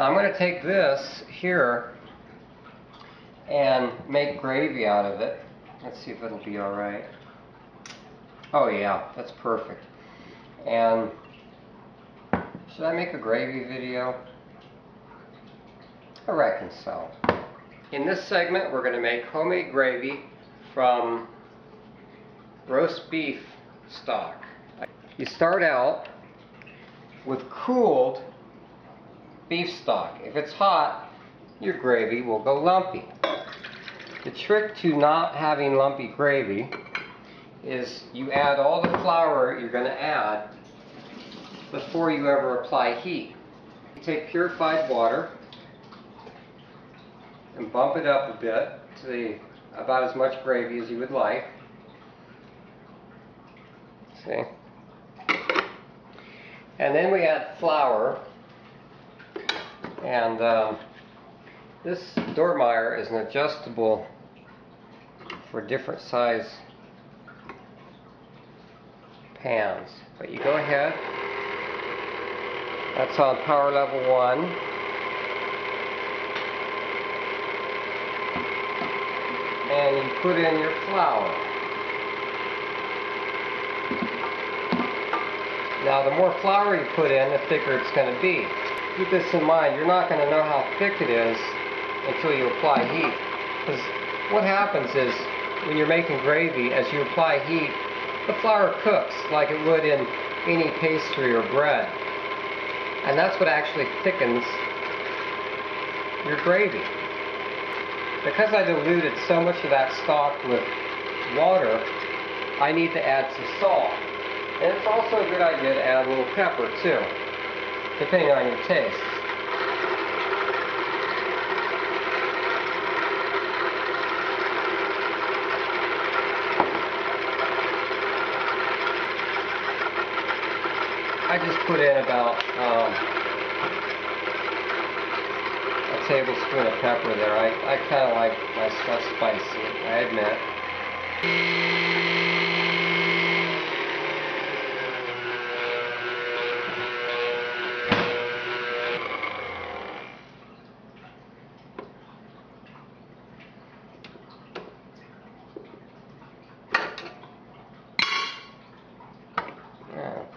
I'm going to take this here and make gravy out of it. Let's see if it'll be alright. Oh yeah, that's perfect. And should I make a gravy video? I reckon so. In this segment, we're going to make homemade gravy from roast beef stock. You start out with cooled beef stock. If it's hot, your gravy will go lumpy. The trick to not having lumpy gravy is you add all the flour you're going to add before you ever apply heat. You take purified water and bump it up a bit to about as much gravy as you would like. See? And then we add flour, and this Dormeyer is an adjustable for different size pans. But you go ahead, that's on power level 1. And you put in your flour. Now the more flour you put in, the thicker it's going to be. Keep this in mind, you're not going to know how thick it is until you apply heat. Because what happens is, when you're making gravy, as you apply heat, the flour cooks like it would in any pastry or bread. And that's what actually thickens your gravy. Because I diluted so much of that stock with water, I need to add some salt. And it's also a good idea to add a little pepper too, depending on your taste. I just put in about a tablespoon of pepper there. I kind of like my stuff spicy, I admit.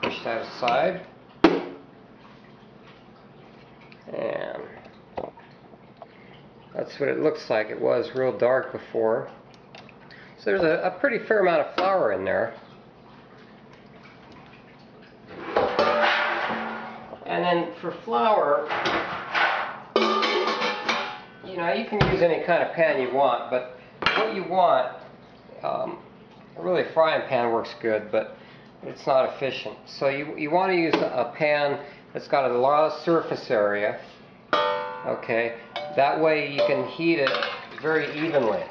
Push that aside, and that's what it looks like. It was real dark before, so there's a pretty fair amount of flour in there. And then for flour, you know, you can use any kind of pan you want, but what you want, really a frying pan works good, but it's not efficient. So you want to use a pan that's got a lot of surface area. Okay, that way you can heat it very evenly.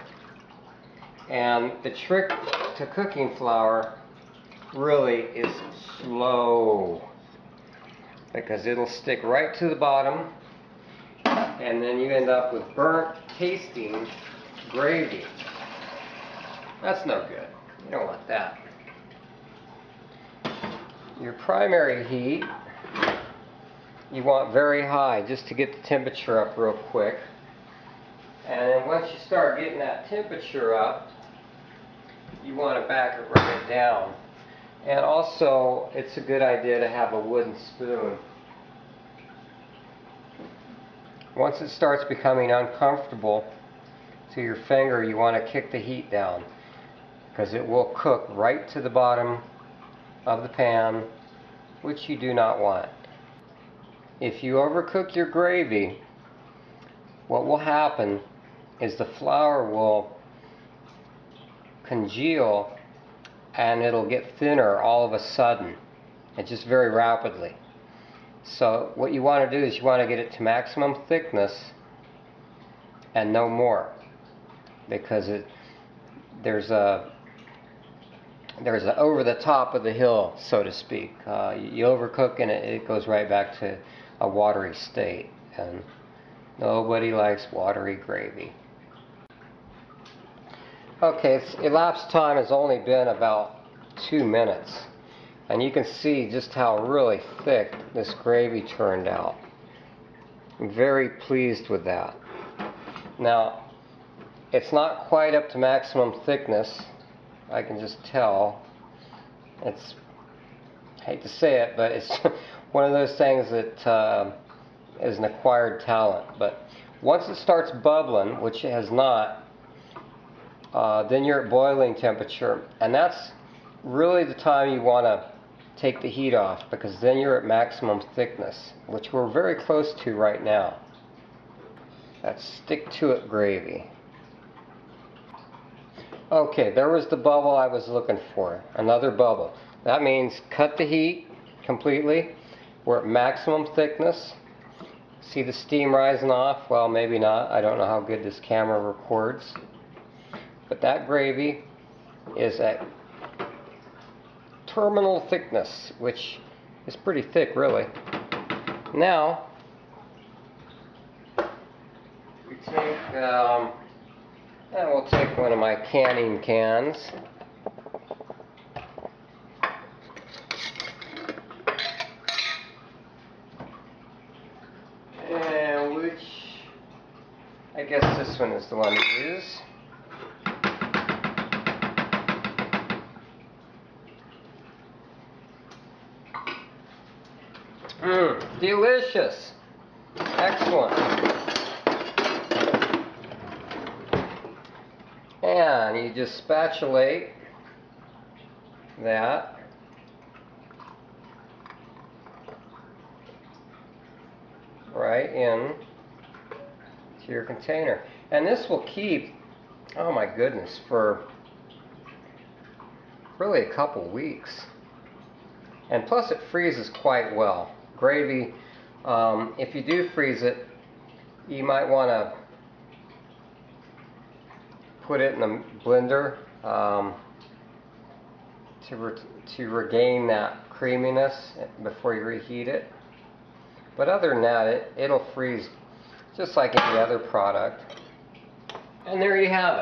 And the trick to cooking flour really is slow, because it'll stick right to the bottom, and then you end up with burnt tasting gravy. That's no good. You don't want that. Your primary heat, you want very high, just to get the temperature up real quick. And then once you start getting that temperature up, you want to back it right down. And also, it's a good idea to have a wooden spoon. Once it starts becoming uncomfortable to your finger, you want to kick the heat down, because it will cook right to the bottom of the pan, which you do not want. If you overcook your gravy, what will happen is the flour will congeal and it'll get thinner all of a sudden, and just very rapidly. So what you want to do is you want to get it to maximum thickness and no more, because there's a over the top of the hill, so to speak. You overcook and it goes right back to a watery state, and nobody likes watery gravy. Okay, elapsed time has only been about 2 minutes, and you can see just how really thick this gravy turned out. I'm very pleased with that. Now, it's not quite up to maximum thickness. I can just tell. It's, I hate to say it, but it's one of those things that is an acquired talent. But once it starts bubbling, which it has not, then you're at boiling temperature, and that's really the time you want to take the heat off, because then you're at maximum thickness, which we're very close to right now. That's stick-to-it gravy. Okay, there was the bubble I was looking for. Another bubble. That means cut the heat completely. We're at maximum thickness. See the steam rising off? Well, maybe not. I don't know how good this camera records. But that gravy is at terminal thickness, which is pretty thick, really. Now, we take, and we'll take one of my canning cans. And which, I guess this one is the one to use. Delicious. Excellent. And you just spatulate that. Right in to your container. And this will keep, oh my goodness, for really a couple weeks. And plus it freezes quite well. Gravy, if you do freeze it, you might want to put it in a blender to regain that creaminess before you reheat it. But other than that, it'll freeze just like any other product. And there you have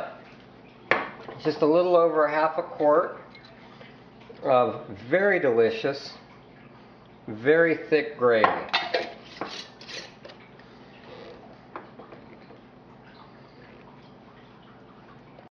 it. Just a little over half a quart of very delicious, very thick gravy.